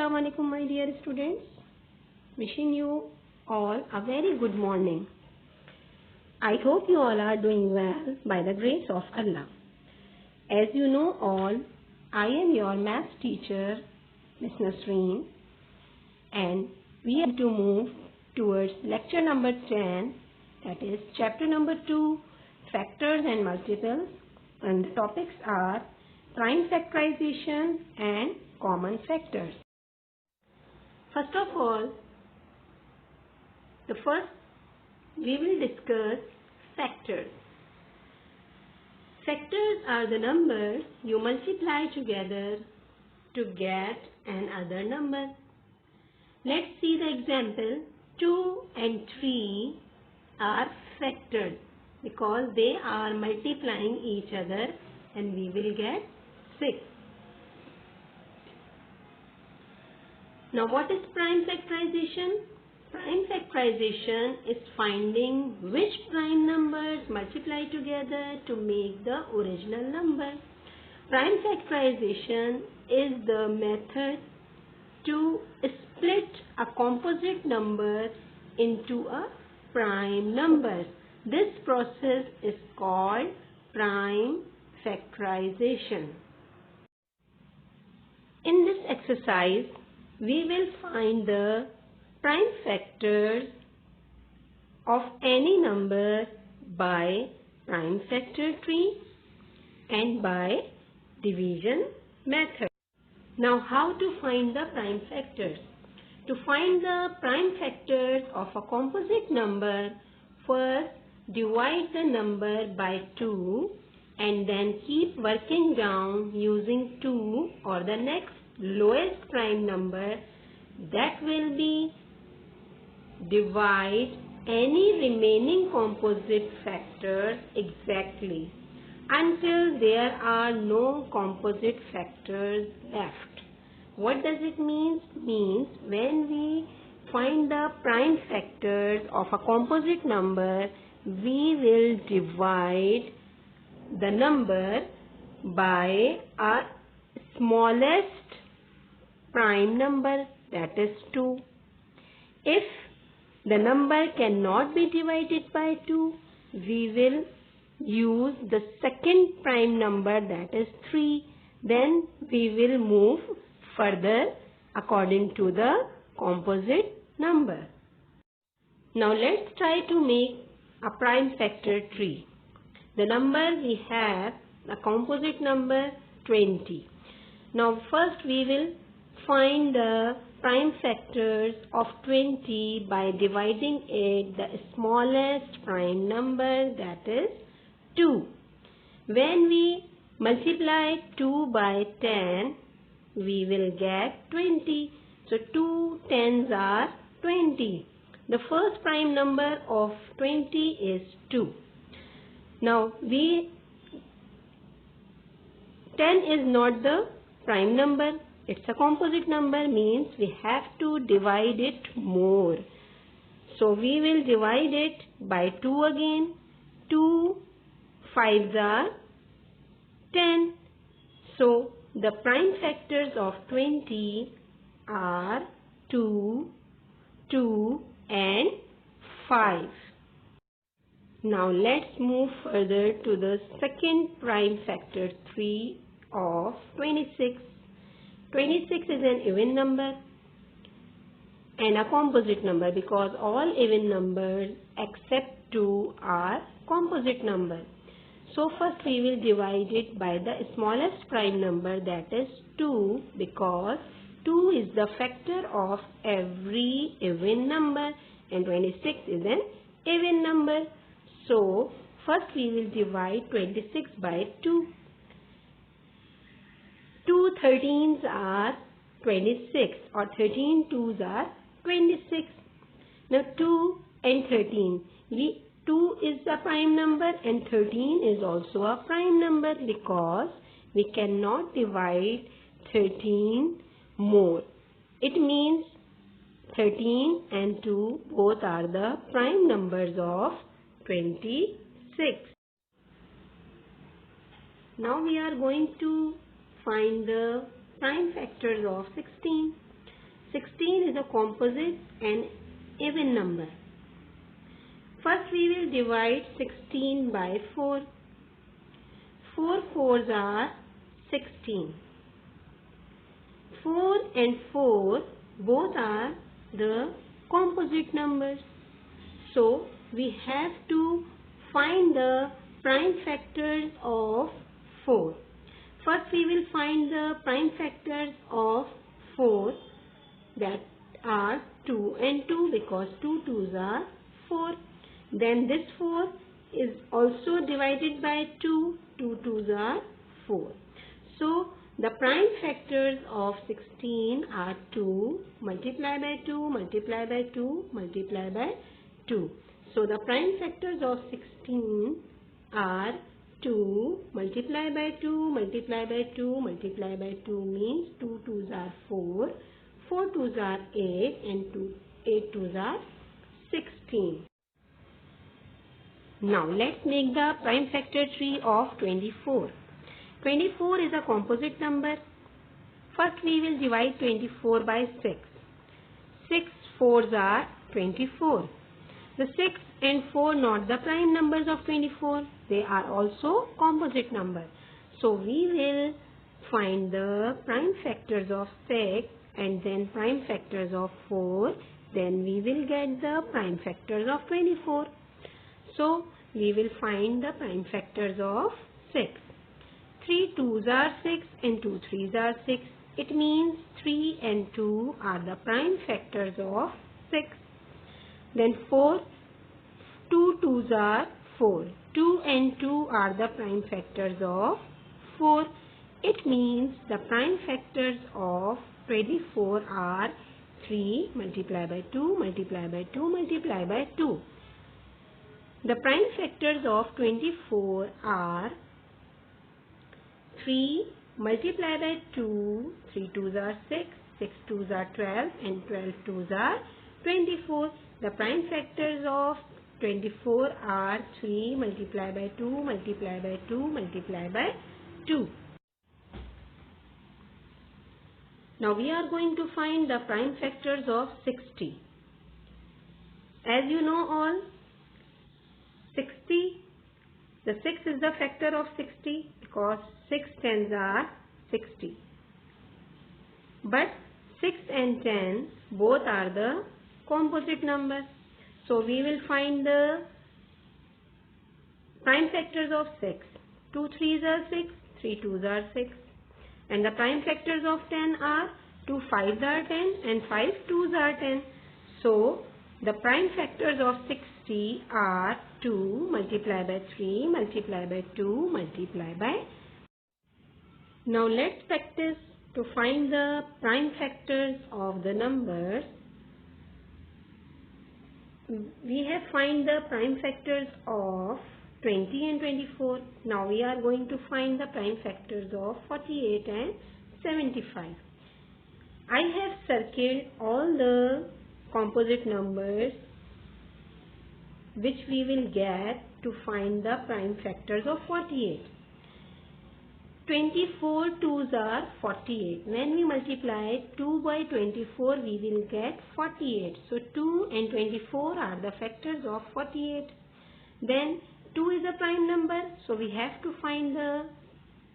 Assalamu alaikum my dear students. Wishing you all a very good morning. I hope you all are doing well by the grace of Allah. As you know all, I am your math teacher, Miss Nasreen, and we have to move towards lecture number 10, that is chapter number 2, factors and multiples, and the topics are prime factorization and common factors. First of all, we will discuss factors. Factors are the numbers you multiply together to get another number. Let's see the example. 2 and 3 are factors because they are multiplying each other and we will get 6. Now what is prime factorization? Prime factorization is finding which prime numbers multiply together to make the original number. Prime factorization is the method to split a composite number into a prime number. This process is called prime factorization. In this exercise, we will find the prime factors of any number by prime factor tree and by division method. Now how to find the prime factors? To find the prime factors of a composite number, first divide the number by 2 and then keep working down using 2 or the next lowest prime number, that will be divide any remaining composite factors exactly until there are no composite factors left. What does it mean? Means when we find the prime factors of a composite number, we will divide the number by a smallest prime number, that is 2. If the number cannot be divided by 2, we will use the second prime number, that is 3. Then we will move further according to the composite number. Now let's try to make a prime factor tree. The number we have, a composite number 20. Now first we will find the prime factors of 20 by dividing it the smallest prime number, that is 2. When we multiply 2 by 10, we will get 20. So 2 tens are 20. The first prime number of 20 is 2. Now 10 is not the prime number. It's a composite number, means we have to divide it more. So we will divide it by 2 again. 2 5s are 10. So the prime factors of 20 are 2, 2 and 5. Now let's move further to the second prime factor 3 of 26. 26 is an even number and a composite number because all even numbers except 2 are composite numbers. So first we will divide it by the smallest prime number, that is 2, because 2 is the factor of every even number and 26 is an even number. So first we will divide 26 by 2. 2 13s are 26 or 13 2s are 26. Now 2 and 13. 2 is a prime number and 13 is also a prime number because we cannot divide 13 more. It means 13 and 2 both are the prime numbers of 26. Now we are going to find the prime factors of 16. 16 is a composite and even number. First we will divide 16 by 4. 4 fours are 16. 4 and 4 both are the composite numbers. So we have to find the prime factors of 4. First we will find the prime factors of 4, that are 2 and 2, because 2 2s are 4. Then this 4 is also divided by 2. 2 2s are 4. So the prime factors of 16 are 2 multiply by 2 multiply by 2 multiply by 2. So the prime factors of 16 are 2 multiply by 2 multiply by 2 multiply by 2 means 2 2s are 4. 4 2s are 8 and 8 2s are 16. Now let's make the prime factor tree of 24. 24 is a composite number. First we will divide 24 by 6. 6 4s are 24. The 6 and 4 not the prime numbers of 24. They are also composite numbers. So we will find the prime factors of 6 and then prime factors of 4. Then we will get the prime factors of 24. So we will find the prime factors of 6. 3 2s are 6 and 2 3s are 6. It means 3 and 2 are the prime factors of 6. Then 4, 2 2s are 4. 2 and 2 are the prime factors of 4. It means the prime factors of 24 are 3 multiply by 2 multiply by 2 multiply by 2. The prime factors of 24 are 3 multiply by 2, 3 2s are 6, 6 2s are 12 and 12 2s are 24. The prime factors of 24 are 3 multiply by 2 multiply by 2 multiply by 2. Now we are going to find the prime factors of 60. As you know all, 60, the 6 is the factor of 60 because 6 tens are 60. But 6 and 10 both are the composite numbers. So we will find the prime factors of 6. 2 3s are 6, 3 2s are 6. And the prime factors of 10 are 2 5s are 10 and 5 2s are 10. So the prime factors of 60 are 2 multiply by 3 multiply by 2 multiply by. Now let's practice to find the prime factors of the numbers. We have find the prime factors of 20 and 24. Now we are going to find the prime factors of 48 and 75. I have circled all the composite numbers which we will get to find the prime factors of 48. 24 2s are 48. When we multiply 2 by 24, we will get 48. So 2 and 24 are the factors of 48. Then 2 is a prime number, so we have to find the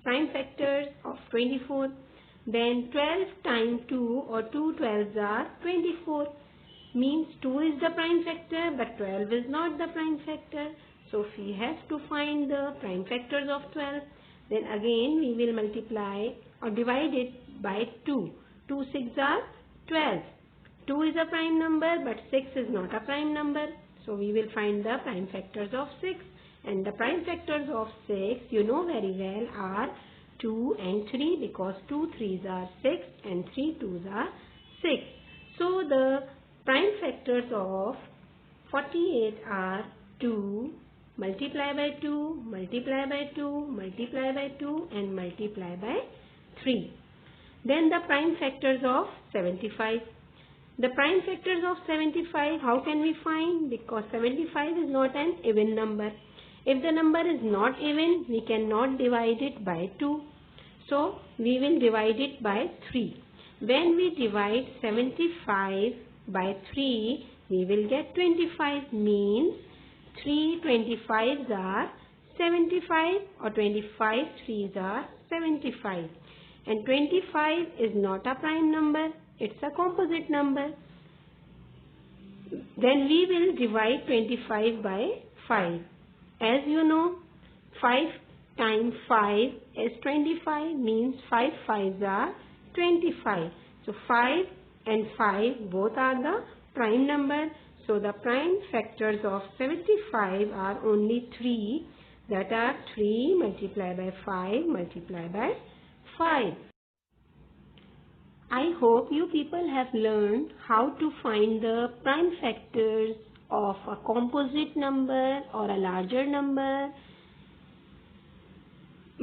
prime factors of 24. Then 12 times 2 or 2 12s are 24. Means 2 is the prime factor but 12 is not the prime factor. So we have to find the prime factors of 12. Then again we will multiply or divide it by 2. 2 6 are 12. 2 is a prime number but 6 is not a prime number. So we will find the prime factors of 6. And the prime factors of 6 you know very well are 2 and 3 because 2 3s are 6 and 3 2s are 6. So the prime factors of 48 are 2 multiply by 2 multiply by 2 multiply by 2 and multiply by 3. Then the prime factors of 75. The prime factors of 75, how can we find? Because 75 is not an even number. If the number is not even, we cannot divide it by 2. So we will divide it by 3. When we divide 75 by 3, we will get 25, means 3 25s are 75 or 25 3s are 75. And 25 is not a prime number, it's a composite number. Then we will divide 25 by 5. As you know, 5 times 5 is 25, means 5 5s are 25. So 5 and 5 both are the prime number. So the prime factors of 75 are only 3, that are 3 multiplied by 5 multiplied by 5. I hope you people have learned how to find the prime factors of a composite number or a larger number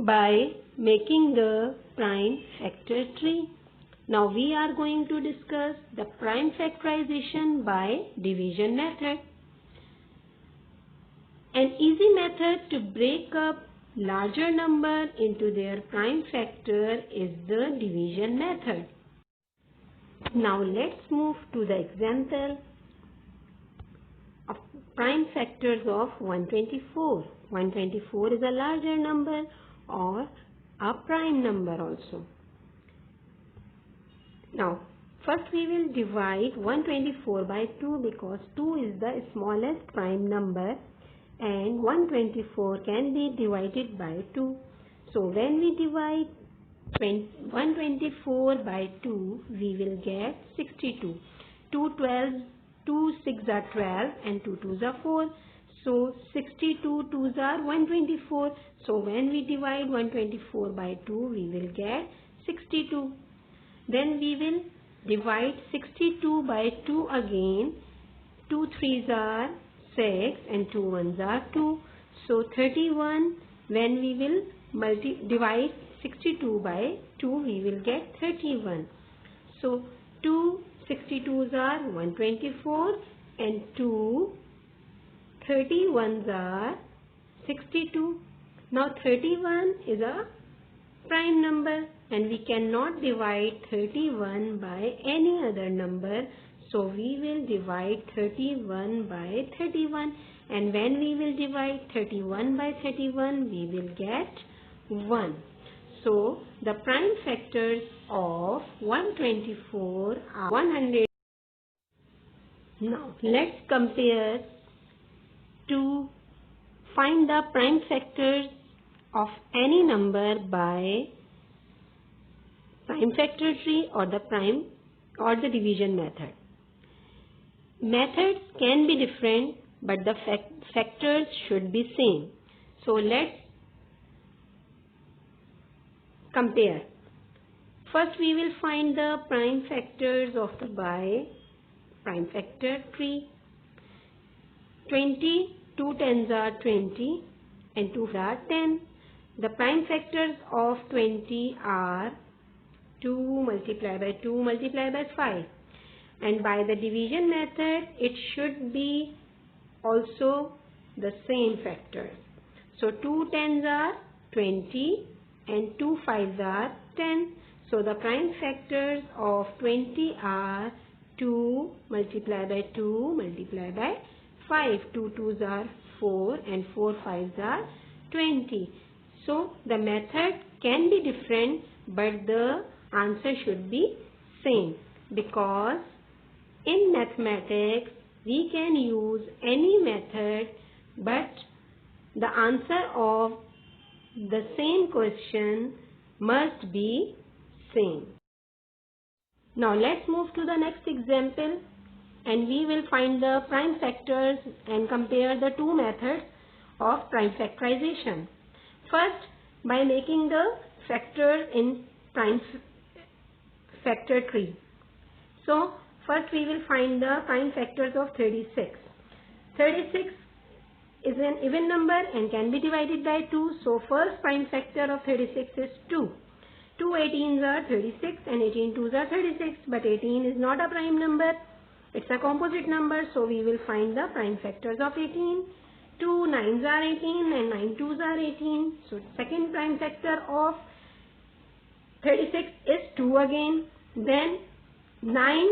by making the prime factor tree. Now we are going to discuss the prime factorization by division method. An easy method to break up larger number into their prime factor is the division method. Now let's move to the example of prime factors of 124. 124 is a larger number or a prime number also. Now first we will divide 124 by 2 because 2 is the smallest prime number and 124 can be divided by 2. So when we divide 124 by 2, we will get 62. 2 6 are 12 and 2 2s are 4. So 62 2s are 124. So when we divide 124 by 2, we will get 62. Then we will divide 62 by 2 again. 2 3s are 6 and 2 1s are 2. So 31. When we will divide 62 by 2, we will get 31. So 2 62s are 124 and 2 31s are 62. Now 31 is a prime number and we cannot divide 31 by any other number. So we will divide 31 by 31, and when we will divide 31 by 31, we will get 1. So the prime factors of 124 are 100. Now let's compare to find the prime factors of any number by prime factor tree or the division method. Methods can be different, but the factors should be same. So let's compare. First we will find the prime factors of the by prime factor tree. 20, 2 10s are 20 and 2 are 10. The prime factors of 20 are 2 multiplied by 2 multiplied by 5. And by the division method, it should be also the same factor. So 2 10s are 20 and 2 5s are 10. So the prime factors of 20 are 2 multiplied by 2 multiplied by 5. 2 2s are 4 and 4 5s are 20. So the method can be different, but the answer should be same, because in mathematics we can use any method, but the answer of the same question must be same. Now let's move to the next example, and we will find the prime factors and compare the two methods of prime factorization. First, by making the factors in prime factor tree. So first we will find the prime factors of 36. 36 is an even number and can be divided by 2. So first prime factor of 36 is 2. 2 18s are 36 and 18 2s are 36, but 18 is not a prime number. It's a composite number, so we will find the prime factors of 18. 2 9s are 18 and 9 2s are 18. So second prime factor of 36 is 2 again. Then 9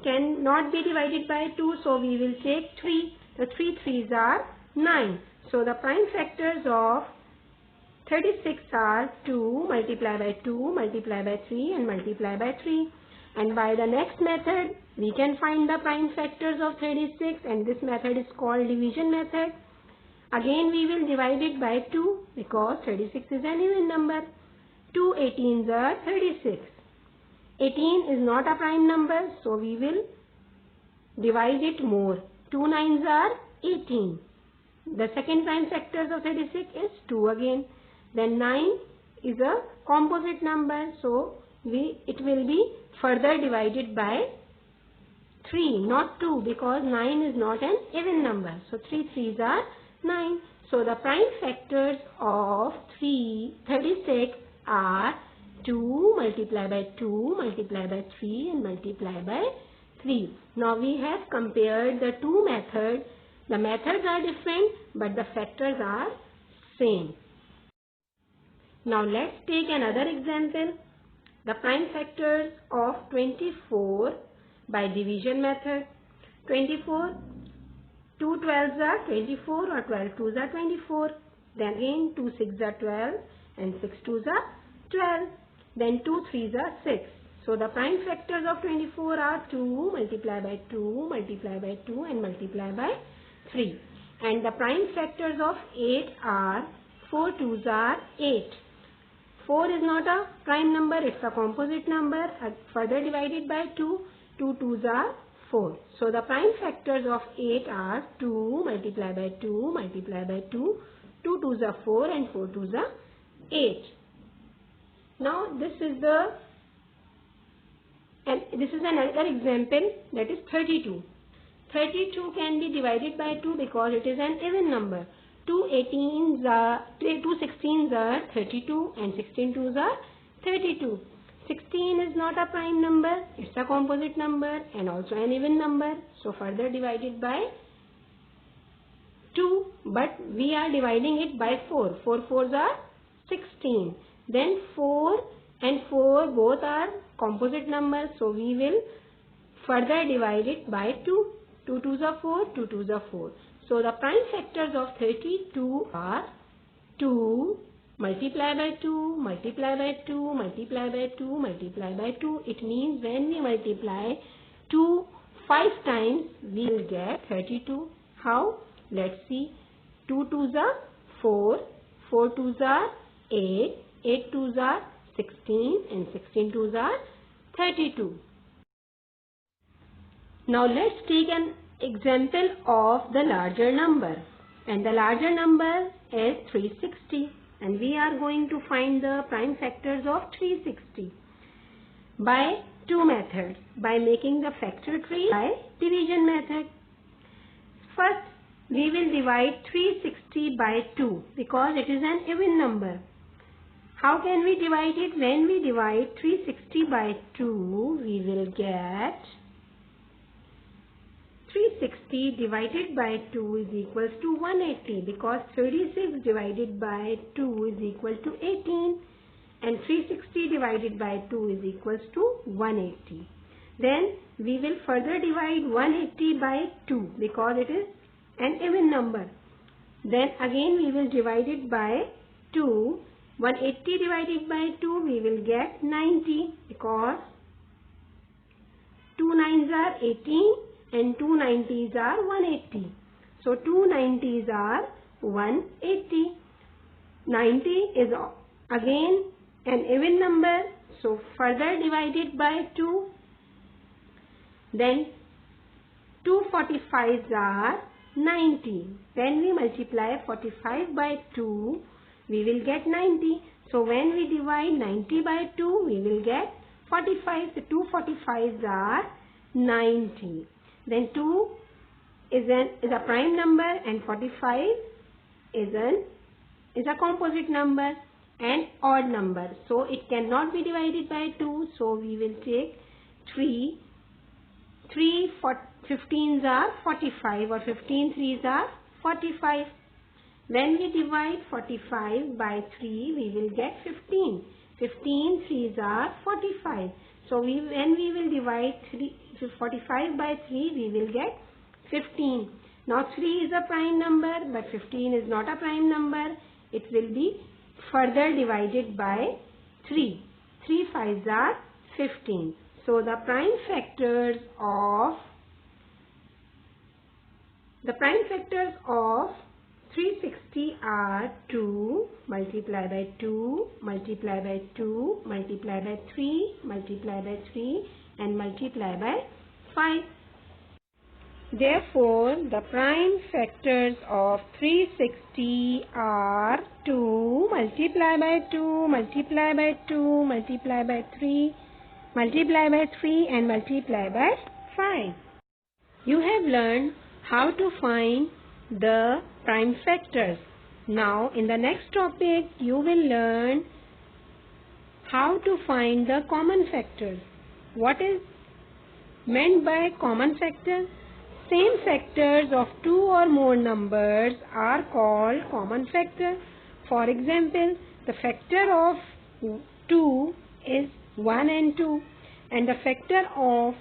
cannot be divided by 2, so we will take 3. The 3 3s are 9. So the prime factors of 36 are 2 multiply by 2 multiply by 3 and multiply by 3. And by the next method, we can find the prime factors of 36, and this method is called division method. Again we will divide it by 2 because 36 is an even number. 2 18s are 36. 18 is not a prime number, so we will divide it more. 2 9s are 18. The second prime factors of 36 is 2 again. Then 9 is a composite number, so it will be further divided by 3, not 2, because 9 is not an even number. So 3 3s are 9. So the prime factors of 36 are 2 multiply by 2 multiply by 3 and multiply by 3. Now we have compared the two methods. The methods are different, but the factors are same. Now let's take another example. The prime factors of 24 by division method. 24, 2 12s are 24 or 12 2s are 24. Then again 2 6s are 12 and 6 2s are 12. Then 2 3s are 6. So the prime factors of 24 are 2 multiply by 2 multiply by 2 and multiply by 3. And the prime factors of 8 are 4 2s are 8. 4 is not a prime number, it's a composite number. Further divided by 2, 2 2s are 4. So the prime factors of 8 are 2 multiply by 2 multiply by 2, 2 2s are 4 and 4 2s are 8. Now this is another example, that is 32. 32 can be divided by 2 because it is an even number. 2 16s are 32 and 16 2s are 32. 16 is not a prime number, it's a composite number and also an even number. So further divided by 2, but we are dividing it by 4. 4 4s are 16. Then 4 and 4 both are composite numbers, so we will further divide it by 2. 2 2s are 4, 2 2s are 4. So the prime factors of 32 are 2 multiply by 2 multiply by 2 multiply by 2 multiply by 2. It means when we multiply 2 5 times, we will get 32. How? Let's see. 2 2s are 4, 4 2s are 8, 8 2s are 16 and 16 2s are 32. Now let's take an example of the larger number, and the larger number is 360, and we are going to find the prime factors of 360 by two methods, by making the factor tree by division method. First we will divide 360 by 2 because it is an even number. How can we divide it? When we divide 360 by 2, we will get 360 divided by 2 is equals to 180, because 36 divided by 2 is equal to 18 and 360 divided by 2 is equals to 180. Then we will further divide 180 by 2 because it is an even number. Then again we will divide it by 2. 180 divided by 2 we will get 90, because 2 9s are 18 and 2 90s are 180. So 2 90s are 180. 90 is again an even number, so further divided by 2. Then 2 45s are 90. When we multiply 45 by 2, we will get 90. So when we divide 90 by 2, we will get 45. The 2 45s are 90. Then 2 is a prime number and 45 is a composite number and odd number. So it cannot be divided by 2. So we will take 3. 15s are 45 or 15 3s are 45. When we divide 45 by 3, we will get 15. 15 threes are 45. So when we will divide 45 by 3, we will get 15. Now 3 is a prime number, but 15 is not a prime number. It will be further divided by 3. 3 fives are 15. So the prime factors of 360 are 2 multiply by 2 multiply by 2 multiply by 3 multiply by 3 and multiply by 5. Therefore, the prime factors of 360 are 2 multiply by 2 multiply by 2 multiply by 3 multiply by 3 and multiply by 5. You have learned how to find the prime factors. Now in the next topic you will learn how to find the common factors. What is meant by common factor? Same factors of two or more numbers are called common factor. For example, the factor of 2 is 1 and 2, and the factor of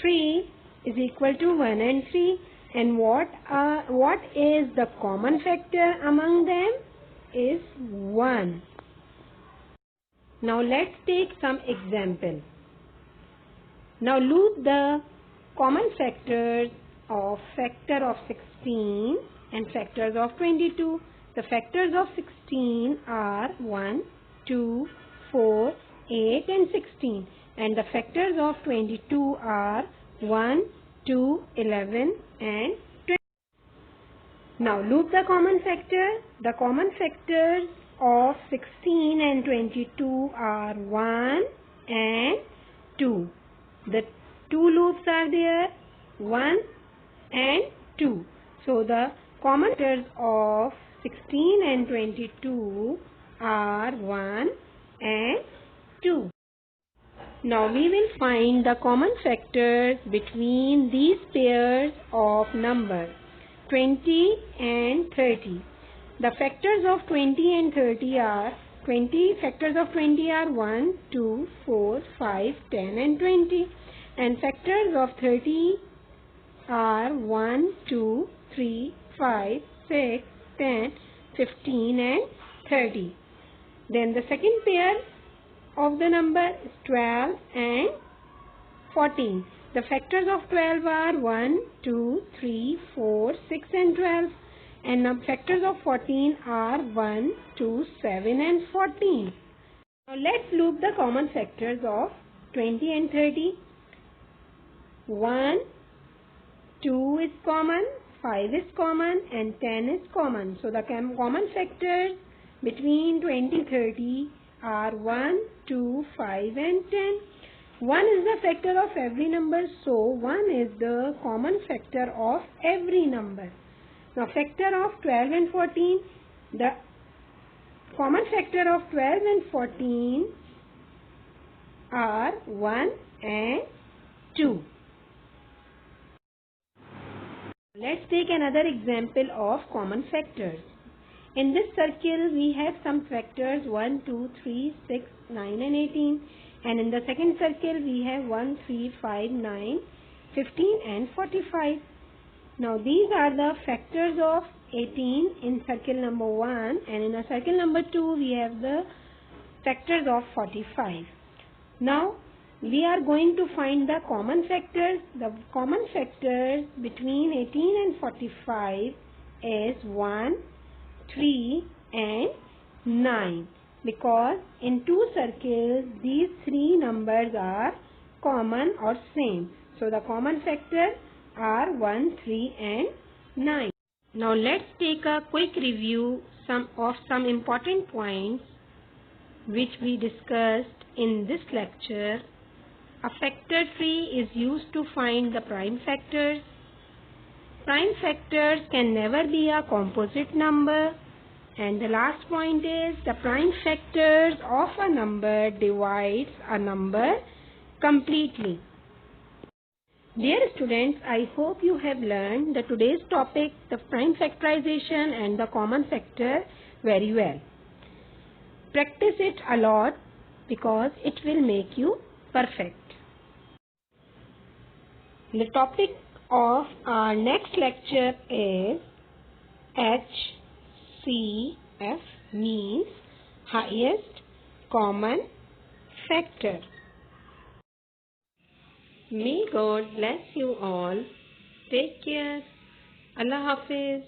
3 is equal to 1 and 3. And what is the common factor among them? Is 1. Now let's take some example. Now loop the common factors of factor of 16 and factors of 22. The factors of 16 are 1, 2, 4, 8 and 16. And the factors of 22 are 1, 2, 11 and 20. Now loop the common factor. The common factors of 16 and 22 are 1 and 2. The two loops are there, 1 and 2. So the common factors of 16 and 22 are 1 and 2. Now we will find the common factors between these pairs of numbers 20 and 30. The factors of 20 and 30 are factors of 20 are 1, 2, 4, 5, 10 and 20. And factors of 30 are 1, 2, 3, 5, 6, 10, 15 and 30. Then the second pair of the number is 12 and 14. The factors of 12 are 1, 2, 3, 4, 6 and 12. And the factors of 14 are 1, 2, 7 and 14. Now let's loop the common factors of 20 and 30. 1, 2 is common, 5 is common and 10 is common. So the common factors between 20 and 30 are 1, 2, 5 and 10. 1 is the factor of every number, so 1 is the common factor of every number. Now factor of 12 and 14, the common factor of 12 and 14 are 1 and 2. Let's take another example of common factors. In this circle we have some factors 1, 2, 3, 6, 9 and 18. And in the second circle we have 1, 3, 5, 9, 15 and 45. Now these are the factors of 18 in circle number 1, and in a circle number 2 we have the factors of 45. Now we are going to find the common factors. The common factors between 18 and 45 is 1, 3 and 9, because in two circles these three numbers are common or same. So the common factors are 1, 3 and 9. Now let's take a quick review of some important points which we discussed in this lecture. A factor tree is used to find the prime factors. Prime factors can never be a composite number. And the last point is the prime factors of a number divides a number completely. Dear students, I hope you have learned today's topic, the prime factorization and the common factor, very well. practice it a lot because it will make you perfect. The topic of our next lecture is HCF, means highest common factor. May God bless you all. Take care. Allah Hafiz.